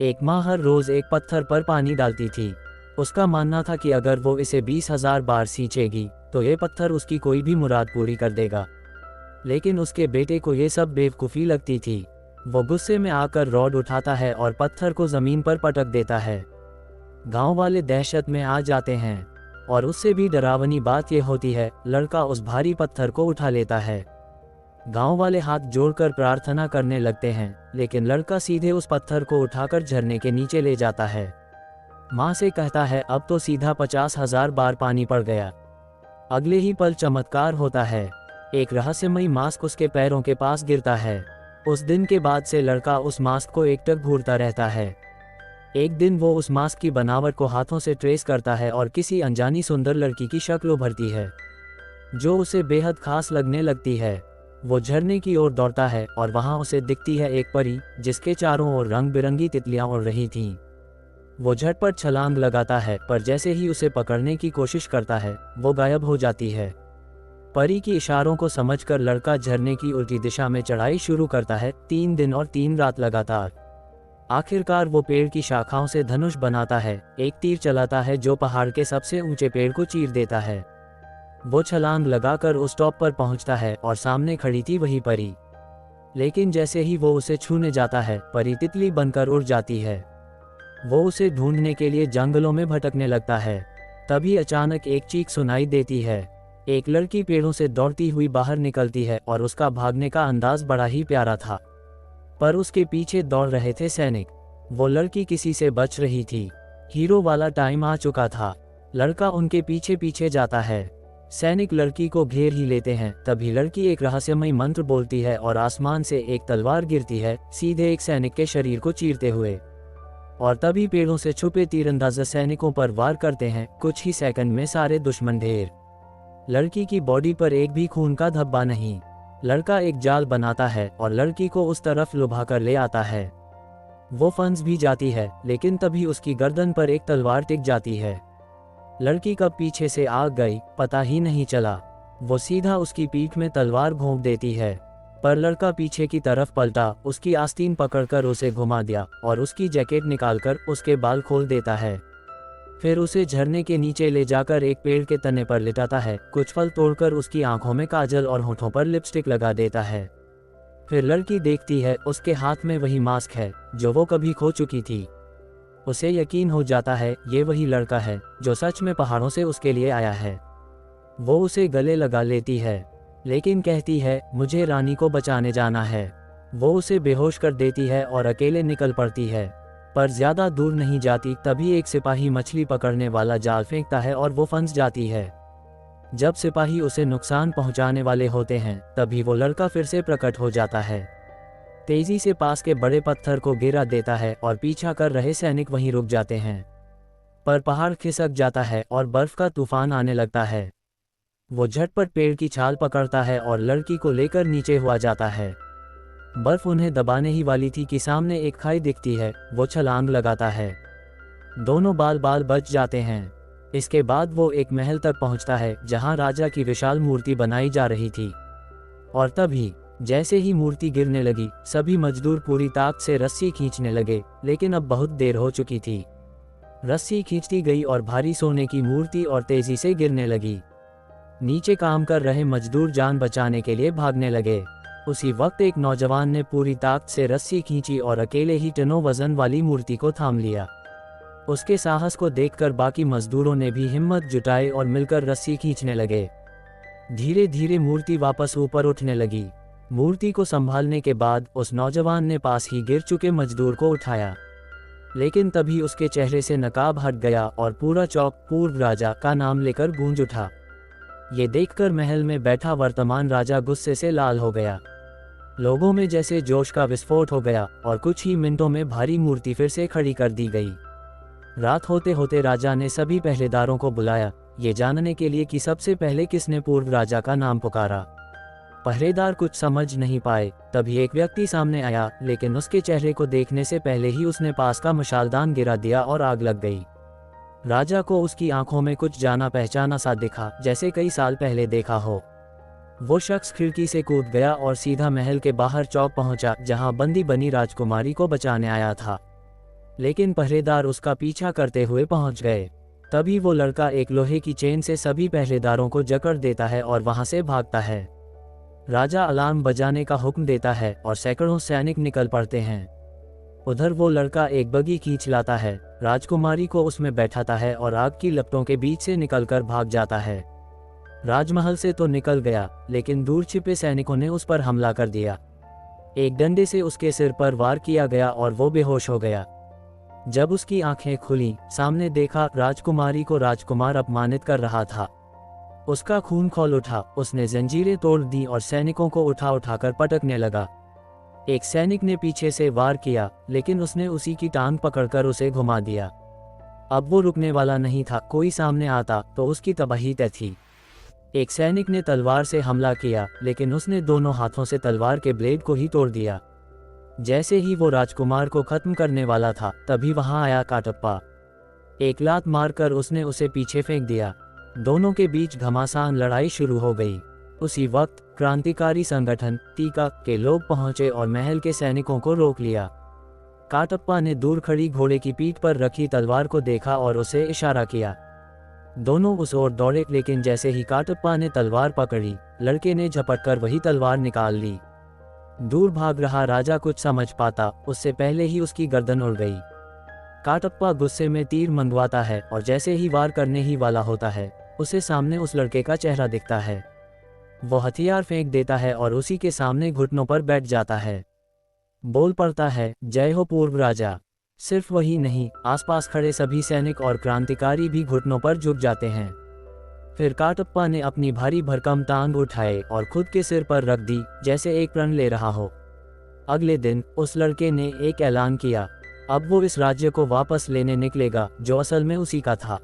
एक माँ हर रोज एक पत्थर पर पानी डालती थी। उसका मानना था कि अगर वो इसे 20,000 बार सींचेगी तो ये पत्थर उसकी कोई भी मुराद पूरी कर देगा। लेकिन उसके बेटे को ये सब बेवकूफ़ी लगती थी। वो गुस्से में आकर रॉड उठाता है और पत्थर को ज़मीन पर पटक देता है। गांव वाले दहशत में आ जाते हैं और उससे भी डरावनी बात यह होती है, लड़का उस भारी पत्थर को उठा लेता है। गांव वाले हाथ जोड़कर प्रार्थना करने लगते हैं, लेकिन लड़का सीधे उस पत्थर को उठाकर झरने के नीचे ले जाता है। माँ से कहता है अब तो सीधा 50,000 बार पानी पड़ गया। अगले ही पल चमत्कार होता है। एक रहस्यमयी मास्क उसके पैरों के पास गिरता है। उस दिन के बाद से लड़का उस मास्क को एकटक घूरता रहता है। एक दिन वो उस मास्क की बनावट को हाथों से ट्रेस करता है और किसी अनजानी सुंदर लड़की की शक्ल उभरती है, जो उसे बेहद खास लगने लगती है। वो झरने की ओर दौड़ता है और वहाँ उसे दिखती है एक परी, जिसके चारों ओर रंग बिरंगी तितलियाँ उड़ रही थीं। वो झटपट छलांग लगाता है, पर जैसे ही उसे पकड़ने की कोशिश करता है, वो गायब हो जाती है। परी की इशारों को समझकर लड़का झरने की उल्टी दिशा में चढ़ाई शुरू करता है, 3 दिन और 3 रात लगातार। आखिरकार वो पेड़ की शाखाओं से धनुष बनाता है, एक तीर चलाता है जो पहाड़ के सबसे ऊंचे पेड़ को चीर देता है। वो छलांग लगाकर उस टॉप पर पहुंचता है और सामने खड़ी थी वही परी। लेकिन जैसे ही वो उसे छूने जाता है, परी तितली बनकर उड़ जाती है। वो उसे ढूंढने के लिए जंगलों में भटकने लगता है। तभी अचानक एक चीख सुनाई देती है। एक लड़की पेड़ों से दौड़ती हुई बाहर निकलती है और उसका भागने का अंदाज बड़ा ही प्यारा था, पर उसके पीछे दौड़ रहे थे सैनिक। वो लड़की किसी से बच रही थी। हीरो वाला टाइम आ चुका था। लड़का उनके पीछे पीछे जाता है। सैनिक लड़की को घेर ही लेते हैं। तभी लड़की एक रहस्यमयी मंत्र बोलती है और आसमान से एक तलवार गिरती है, सीधे एक सैनिक के शरीर को चीरते हुए। और तभी पेड़ों से छुपे तीरंदाज सैनिकों पर वार करते हैं। कुछ ही सेकंड में सारे दुश्मन ढेर। लड़की की बॉडी पर एक भी खून का धब्बा नहीं। लड़का एक जाल बनाता है और लड़की को उस तरफ लुभा कर ले आता है। वो फंस भी जाती है, लेकिन तभी उसकी गर्दन पर एक तलवार टिक जाती है। लड़की कब पीछे से आ गई पता ही नहीं चला। वो सीधा उसकी पीठ में तलवार घोंप देती है, पर लड़का पीछे की तरफ पलटा, उसकी आस्तीन पकड़कर उसे घुमा दिया और उसकी जैकेट निकालकर उसके बाल खोल देता है। फिर उसे झरने के नीचे ले जाकर एक पेड़ के तने पर लिटाता है, कुछ फल तोड़कर उसकी आंखों में काजल और होठों पर लिपस्टिक लगा देता है। फिर लड़की देखती है, उसके हाथ में वही मास्क है जो वो कभी खो चुकी थी। उसे यकीन हो जाता है ये वही लड़का है जो सच में पहाड़ों से उसके लिए आया है। वो उसे गले लगा लेती है, लेकिन कहती है मुझे रानी को बचाने जाना है। वो उसे बेहोश कर देती है और अकेले निकल पड़ती है, पर ज्यादा दूर नहीं जाती। तभी एक सिपाही मछली पकड़ने वाला जाल फेंकता है और वो फंस जाती है। जब सिपाही उसे नुकसान पहुंचाने वाले होते हैं, तभी वो लड़का फिर से प्रकट हो जाता है। तेजी से पास के बड़े पत्थर को गिरा देता है और पीछा कर रहे सैनिक वहीं रुक जाते हैं। पर पहाड़ खिसक जाता है और बर्फ का तूफान आने लगता है। वो झटपट पेड़ की छाल पकड़ता है और लड़की को लेकर नीचे हुआ जाता है। बर्फ उन्हें दबाने ही वाली थी कि सामने एक खाई दिखती है। वो छलांग लगाता है, दोनों बाल बाल बच जाते हैं। इसके बाद वो एक महल तक पहुंचता है जहां राजा की विशाल मूर्ति बनाई जा रही थी। और तभी जैसे ही मूर्ति गिरने लगी, सभी मजदूर पूरी ताकत से रस्सी खींचने लगे, लेकिन अब बहुत देर हो चुकी थी। रस्सी खींचती गई और भारी सोने की मूर्ति और तेजी से गिरने लगी। नीचे काम कर रहे मजदूर जान बचाने के लिए भागने लगे। उसी वक्त एक नौजवान ने पूरी ताकत से रस्सी खींची और अकेले ही टनों वजन वाली मूर्ति को थाम लिया। उसके साहस को देखकर बाकी मजदूरों ने भी हिम्मत जुटाई और मिलकर रस्सी खींचने लगे। धीरे धीरे मूर्ति वापस ऊपर उठने लगी। मूर्ति को संभालने के बाद उस नौजवान ने पास ही गिर चुके मजदूर को उठाया, लेकिन तभी उसके चेहरे से नकाब हट गया और पूरा चौक पूर्व राजा का नाम लेकर गूंज उठा। ये देखकर महल में बैठा वर्तमान राजा गुस्से से लाल हो गया। लोगों में जैसे जोश का विस्फोट हो गया और कुछ ही मिनटों में भारी मूर्ति फिर से खड़ी कर दी गई। रात होते होते राजा ने सभी पहरेदारों को बुलाया, ये जानने के लिए कि सबसे पहले किसने पूर्व राजा का नाम पुकारा। पहरेदार कुछ समझ नहीं पाए। तभी एक व्यक्ति सामने आया, लेकिन उसके चेहरे को देखने से पहले ही उसने पास का मशालदान गिरा दिया और आग लग गई। राजा को उसकी आंखों में कुछ जाना पहचाना सा दिखा, जैसे कई साल पहले देखा हो। वो शख्स खिड़की से कूद गया और सीधा महल के बाहर चौक पहुंचा, जहां बंदी बनी राजकुमारी को बचाने आया था। लेकिन पहरेदार उसका पीछा करते हुए पहुंच गए। तभी वो लड़का एक लोहे की चेन से सभी पहरेदारों को जकड़ देता है और वहां से भागता है। राजा अलार्म बजाने का हुक्म देता है और सैकड़ों सैनिक निकल पड़ते हैं। उधर वो लड़का एक बगी खींच लाता है, राजकुमारी को उसमें बैठाता है और आग की लपटों के बीच से निकलकर भाग जाता है। राजमहल से तो निकल गया, लेकिन दूर छिपे सैनिकों ने उस पर हमला कर दिया। एक डंडे से उसके सिर पर वार किया गया और वो बेहोश हो गया। जब उसकी आंखें खुली, सामने देखा राजकुमारी को राजकुमार अपमानित कर रहा था। उसका खून खौल उठा, उसने जंजीरें तोड़ दी और सैनिकों को उठा उठाकर पटकने लगा। एक सैनिक ने पीछे से वार किया, लेकिन उसने उसी की टांग पकड़कर उसे घुमा दिया। अब वो रुकने वाला नहीं था, कोई सामने आता तो उसकी तबाही तय थी। एक सैनिक ने तलवार से हमला किया, लेकिन उसने दोनों हाथों से तलवार के ब्लेड को ही तोड़ दिया। जैसे ही वो राजकुमार को खत्म करने वाला था, तभी वहां आया काटप्पा। एक लात मारकर उसने उसे पीछे फेंक दिया। दोनों के बीच घमासान लड़ाई शुरू हो गई। उसी वक्त क्रांतिकारी संगठन तीका के लोग पहुंचे और महल के सैनिकों को रोक लिया। काटप्पा ने दूर खड़ी घोड़े की पीठ पर रखी तलवार को देखा और उसे इशारा किया। दोनों उस ओर दौड़े, लेकिन जैसे ही काटप्पा ने तलवार पकड़ी, लड़के ने झपटकर वही तलवार निकाल ली। दूर भाग रहा राजा कुछ समझ पाता, उससे पहले ही उसकी गर्दन उड़ गई। काटप्पा गुस्से में तीर मंगवाता है और जैसे ही वार करने ही वाला होता है, उसे सामने उस लड़के का चेहरा दिखता है। वो हथियार फेंक देता है और उसी के सामने घुटनों पर बैठ जाता है। बोल पड़ता है, जय हो पूर्व राजा। सिर्फ वही नहीं, आसपास खड़े सभी सैनिक और क्रांतिकारी भी घुटनों पर झुक जाते हैं। फिर काटप्पा ने अपनी भारी भरकम टांग उठाए और खुद के सिर पर रख दी, जैसे एक प्रण ले रहा हो। अगले दिन उस लड़के ने एक ऐलान किया, अब वो इस राज्य को वापस लेने निकलेगा, जो असल में उसी का था।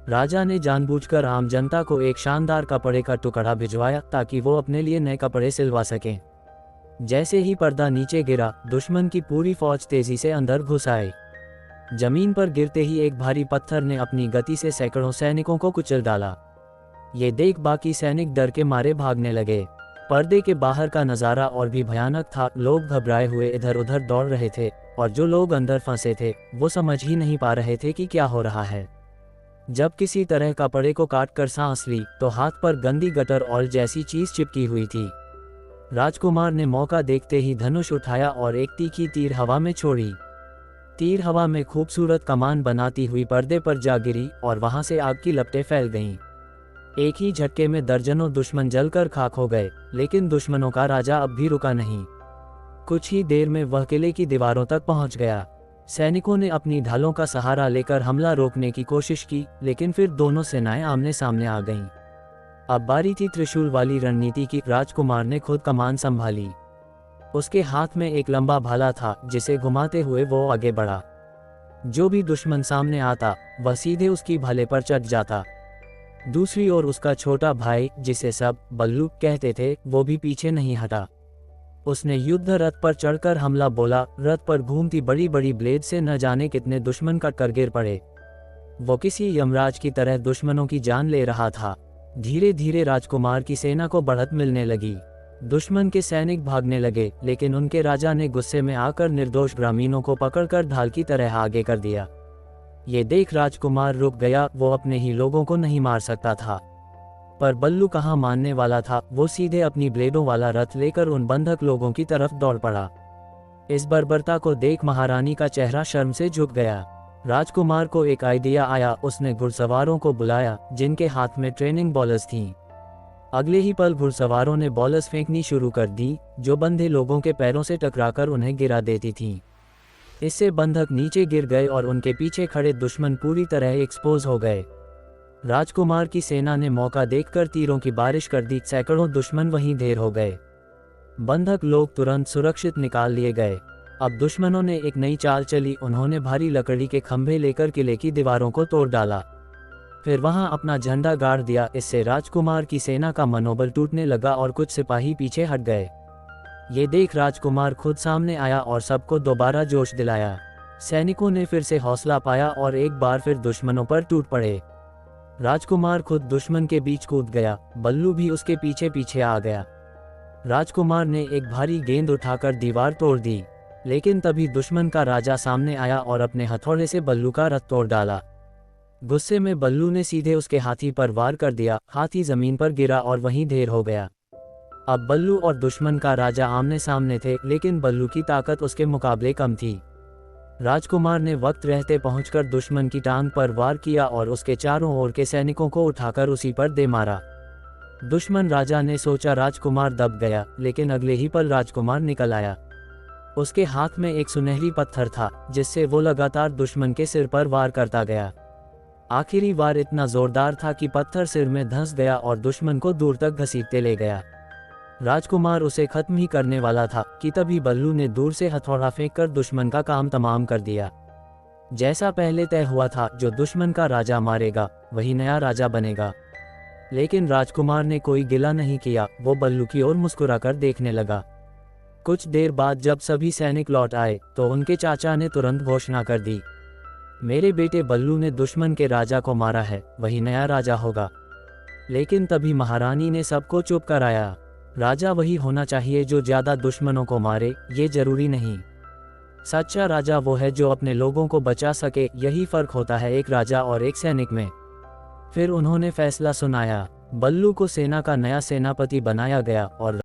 राजा ने जानबूझकर आम जनता को एक शानदार कपड़े का टुकड़ा भिजवाया, ताकि वो अपने लिए नए कपड़े सिलवा सकें। जैसे ही पर्दा नीचे गिरा, दुश्मन की पूरी फौज तेजी से अंदर घुस आई। जमीन पर गिरते ही एक भारी पत्थर ने अपनी गति से सैकड़ों सैनिकों को कुचल डाला। ये देख बाकी सैनिक डर के मारे भागने लगे। पर्दे के बाहर का नज़ारा और भी भयानक था। लोग घबराए हुए इधर उधर दौड़ रहे थे और जो लोग अंदर फंसे थे वो समझ ही नहीं पा रहे थे कि क्या हो रहा है। जब किसी तरह कपड़े को काटकर सांस ली तो हाथ पर गंदी गटर ऑयल जैसी चीज चिपकी हुई थी। राजकुमार ने मौका देखते ही धनुष उठाया और एक तीखी तीर हवा में छोड़ी। तीर हवा में खूबसूरत कमान बनाती हुई पर्दे पर जा गिरी और वहां से आग की लपटें फैल गईं। एक ही झटके में दर्जनों दुश्मन जलकर खाक हो गए, लेकिन दुश्मनों का राजा अब भी रुका नहीं। कुछ ही देर में वह किले की दीवारों तक पहुंच गया। सैनिकों ने अपनी ढालों का सहारा लेकर हमला रोकने की कोशिश की, लेकिन फिर दोनों सेनाएं आमने सामने आ गईं। अब बारी थी त्रिशूल वाली रणनीति की। राजकुमार ने खुद कमान संभाली। उसके हाथ में एक लंबा भाला था, जिसे घुमाते हुए वो आगे बढ़ा। जो भी दुश्मन सामने आता वह सीधे उसकी भाले पर चढ़ जाता। दूसरी ओर उसका छोटा भाई, जिसे सब बल्लू कहते थे, वो भी पीछे नहीं हटा। उसने युद्ध रथ पर चढ़कर हमला बोला। रथ पर घूमती बड़ी बड़ी ब्लेड से न जाने कितने दुश्मन कटकर गिर पड़े। वो किसी यमराज की तरह दुश्मनों की जान ले रहा था। धीरे धीरे राजकुमार की सेना को बढ़त मिलने लगी। दुश्मन के सैनिक भागने लगे, लेकिन उनके राजा ने गुस्से में आकर निर्दोष ग्रामीणों को पकड़कर ढाल की तरह आगे कर दिया। ये देख राजकुमार रुक गया। वो अपने ही लोगों को नहीं मार सकता था, पर बल्लू कहाँ मानने वाला था। वो सीधे अपनी ब्लेडों वाला रथ लेकर उन बंधक लोगों की तरफ दौड़ पड़ा। इस बर्बरता को देख महारानी का चेहरा शर्म से झुक गया। राजकुमार को एक आइडिया आया। उसने घुड़सवारों को बुलाया, जिनके हाथ में ट्रेनिंग बॉलर्स थीं। अगले ही पल घुड़सवारों ने बॉलर्स फेंकनी शुरू कर दी, जो बंधे लोगों के पैरों से टकराकर उन्हें गिरा देती थीं। इससे बंधक नीचे गिर गए और उनके पीछे खड़े दुश्मन पूरी तरह एक्सपोज हो गए। राजकुमार की सेना ने मौका देखकर तीरों की बारिश कर दी। सैकड़ों दुश्मन वहीं ढेर हो गए। बंधक लोग तुरंत सुरक्षित निकाल लिए गए। अब दुश्मनों ने एक नई चाल चली। उन्होंने भारी लकड़ी के खंभे लेकर किले की दीवारों को तोड़ डाला, फिर वहां अपना झंडा गाड़ दिया। इससे राजकुमार की सेना का मनोबल टूटने लगा और कुछ सिपाही पीछे हट गए। ये देख राजकुमार खुद सामने आया और सबको दोबारा जोश दिलाया। सैनिकों ने फिर से हौसला पाया और एक बार फिर दुश्मनों पर टूट पड़े। राजकुमार खुद दुश्मन के बीच कूद गया। बल्लू भी उसके पीछे पीछे आ गया। राजकुमार ने एक भारी गेंद उठाकर दीवार तोड़ दी। लेकिन तभी दुश्मन का राजा सामने आया और अपने हथौड़े से बल्लू का रथ तोड़ डाला। गुस्से में बल्लू ने सीधे उसके हाथी पर वार कर दिया। हाथी जमीन पर गिरा और वहीं ढेर हो गया। अब बल्लू और दुश्मन का राजा आमने सामने थे, लेकिन बल्लू की ताकत उसके मुकाबले कम थी। राजकुमार ने वक्त रहते पहुंचकर दुश्मन की टांग पर वार किया और उसके चारों ओर के सैनिकों को उठाकर उसी पर दे मारा। दुश्मन राजा ने सोचा राजकुमार दब गया, लेकिन अगले ही पल राजकुमार निकल आया। उसके हाथ में एक सुनहरी पत्थर था, जिससे वो लगातार दुश्मन के सिर पर वार करता गया। आखिरी वार इतना जोरदार था कि पत्थर सिर में धंस गया और दुश्मन को दूर तक घसीटते ले गया। राजकुमार उसे खत्म ही करने वाला था कि तभी बल्लू ने दूर से हथौड़ा फेंककर दुश्मन का काम तमाम कर दिया। जैसा पहले तय हुआ था, जो दुश्मन का राजा मारेगा वही नया राजा बनेगा। लेकिन राजकुमार ने कोई गिला नहीं किया। वो बल्लू की ओर मुस्कुराकर देखने लगा। कुछ देर बाद जब सभी सैनिक लौट आए तो उनके चाचा ने तुरंत घोषणा कर दी, मेरे बेटे बल्लू ने दुश्मन के राजा को मारा है, वही नया राजा होगा। लेकिन तभी महारानी ने सबको चुप कराया। राजा वही होना चाहिए जो ज्यादा दुश्मनों को मारे, ये जरूरी नहीं। सच्चा राजा वो है जो अपने लोगों को बचा सके, यही फर्क होता है एक राजा और एक सैनिक में। फिर उन्होंने फैसला सुनाया। बल्लू को सेना का नया सेनापति बनाया गया और